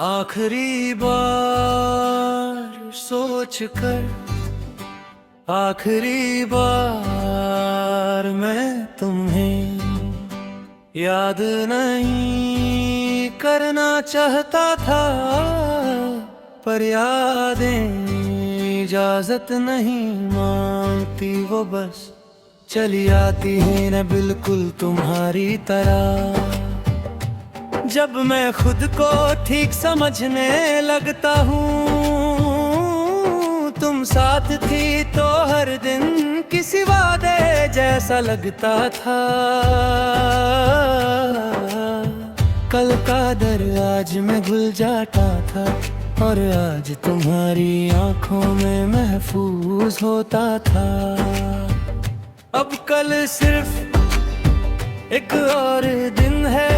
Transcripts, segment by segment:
आखिरी बार सोच कर, आखिरी बार मैं तुम्हें याद नहीं करना चाहता था, पर यादें इजाजत नहीं मांगती, वो बस चली आती है न बिल्कुल तुम्हारी तरह। जब मैं खुद को ठीक समझने लगता हूँ, तुम साथ थी तो हर दिन किसी वादे जैसा लगता था। कल का दर आज मैं भूल जाता था, और आज तुम्हारी आंखों में महफूज होता था। अब कल सिर्फ एक और दिन है,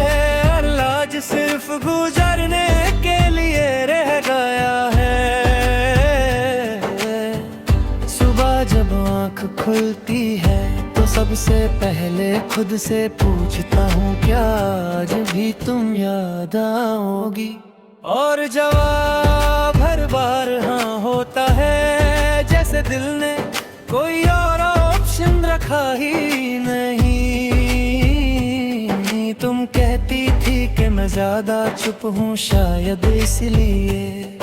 और आज सिर्फ गुजरने के लिए रह गया है। सुबह जब आँख खुलती है तो सबसे पहले खुद से पूछता हूँ, क्या आज भी तुम याद आओगी? और जवाब हर बार हाँ होता है, जैसे दिल ने कोई और ऑप्शन रखा ही नहीं। तुम कहती थी कि मैं ज्यादा चुप हूँ, शायद इसलिए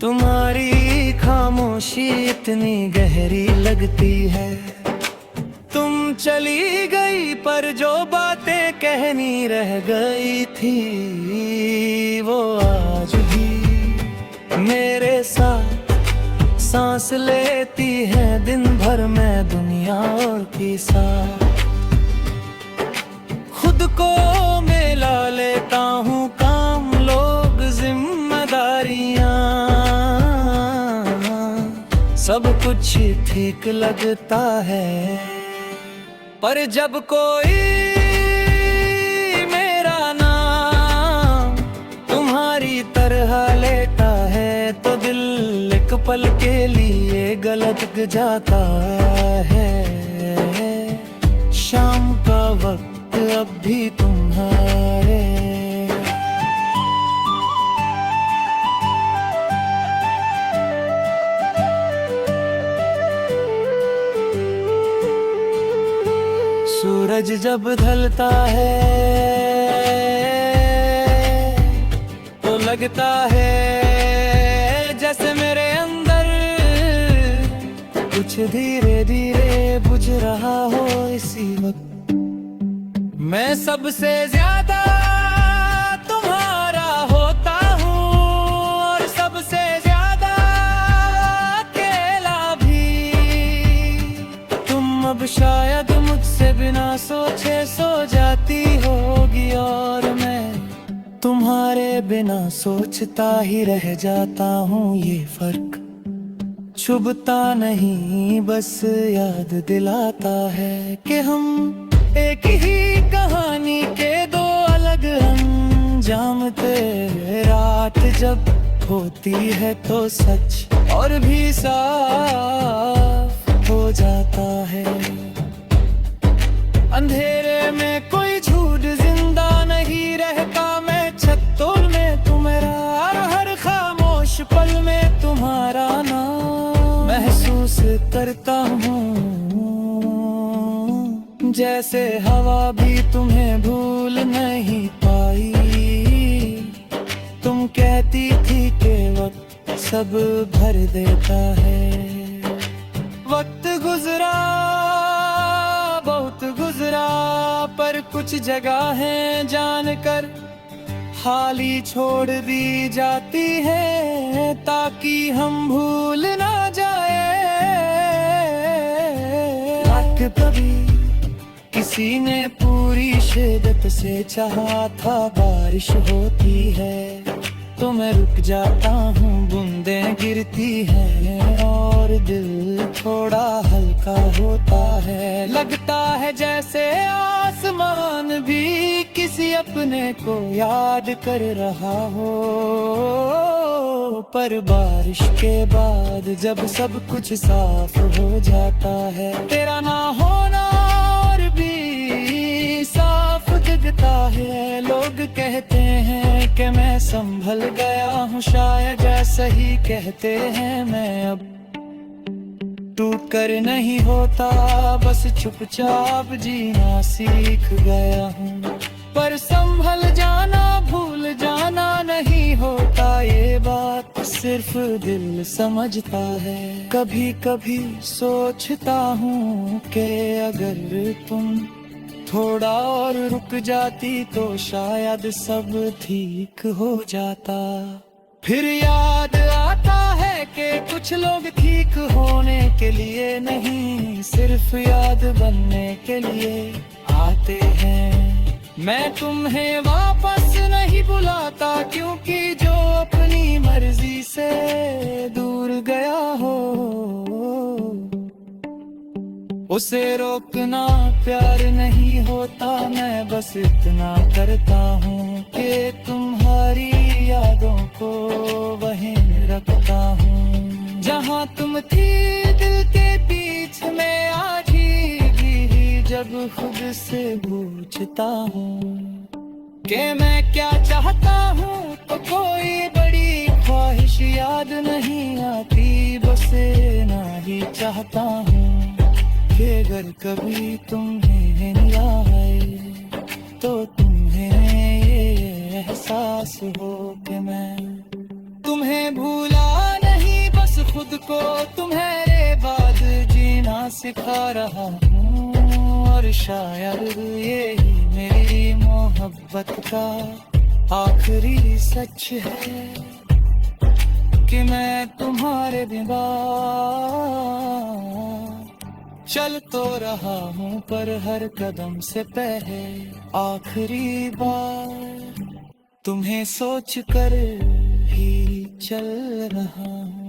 तुम्हारी खामोशी इतनी गहरी लगती है। तुम चली गई पर जो बातें कहनी रह गई थी, वो आज भी मेरे साथ सांस लेती है दिन भर मैं दुनिया और के साथ। खुद को मिला लेता हूँ काम, लोग, जिम्मेदारियाँ, सब कुछ ठीक लगता है। पर जब कोई मेरा नाम तुम्हारी तरह लेता है, तो दिल एक पल के लिए गलत जाता है। शाम का वक्त अब भी तुम्हारे, सूरज जब ढलता है तो लगता है जैसे मेरे अंदर कुछ धीरे धीरे बुझ रहा हो। इसी वक्त मैं सबसे ज्यादा तुम्हारा होता हूँ, और सबसे ज्यादा अकेला भी। तुम अब शायद मुझसे बिना सोचे सो जाती होगी, और मैं तुम्हारे बिना सोचता ही रह जाता हूँ। ये फर्क छुभता नहीं, बस याद दिलाता है कि हम एक ही कहानी के दो अलग अंजाम थे। रात जब होती है तो सच और भी साफ हो जाता है। अंधेरे में कोई झूठ जिंदा नहीं रहता, मैं छत्तों में तुम्हारा, हर खामोश पल में तुम्हारा नाम महसूस करता हूँ। जैसे हवा भी तुम्हें भूल नहीं पाई। तुम कहती थी कि वक्त सब भर देता है। वक्त गुजरा, बहुत गुजरा, पर कुछ जगहें जानकर खाली छोड़ दी जाती है, ताकि हम भूल ना जाए। कभी किसी ने पूरी शिद्दत से चाहा था बारिश होती है, तो मैं रुक जाता हूँ, बूंदें गिरती हैं और दिल थोड़ा हल्का होता है। लगता है जैसे आसमान भी किसी अपने को याद कर रहा हो। पर बारिश के बाद जब सब कुछ साफ हो जाता है, तेरा ना होना और भी साफ दिखता है। लोग कहते हैं कि के मैं संभल गया हूँ, शायद ऐसा ही कहते हैं। मैं अब टूट कर नहीं होता, बस चुपचाप जीना सीख गया हूँ। पर संभल जाना भूल जाना नहीं होता, ये बात सिर्फ दिल समझता है। कभी कभी सोचता हूँ कि अगर तुम थोड़ा और रुक जाती तो शायद सब ठीक हो जाता। फिर याद आता है कि कुछ लोग ठीक होने के लिए नहीं, सिर्फ याद बनने के लिए आते हैं। मैं तुम्हें वापस नहीं बुलाता, क्योंकि जो अपनी मर्जी से दूर गया हो उसे रोकना प्यार नहीं होता। मैं बस इतना करता हूँ कि तुम्हारी यादों को वहीं रखता हूँ जहाँ तुम थी। दिल के बीच में आज ही जब खुद से पूछता हूँ कि मैं क्या चाहता हूँ, तो कोई बड़ी ख्वाहिश याद नहीं आती, बस ना ही चाहता हूँ कि अगर कभी तुम्हें आए तो तुम्हें ये एहसास हो कि मैं तुम्हें भूला नहीं, बस खुद को तुम्हारे बाद जीना सिखा रहा हूँ। और शायद ये ही मेरी मोहब्बत का आखिरी सच है कि मैं तुम्हारे बिना चल तो रहा हूँ, पर हर कदम से पहले आखिरी बार तुम्हें सोच कर ही चल रहा हूँ।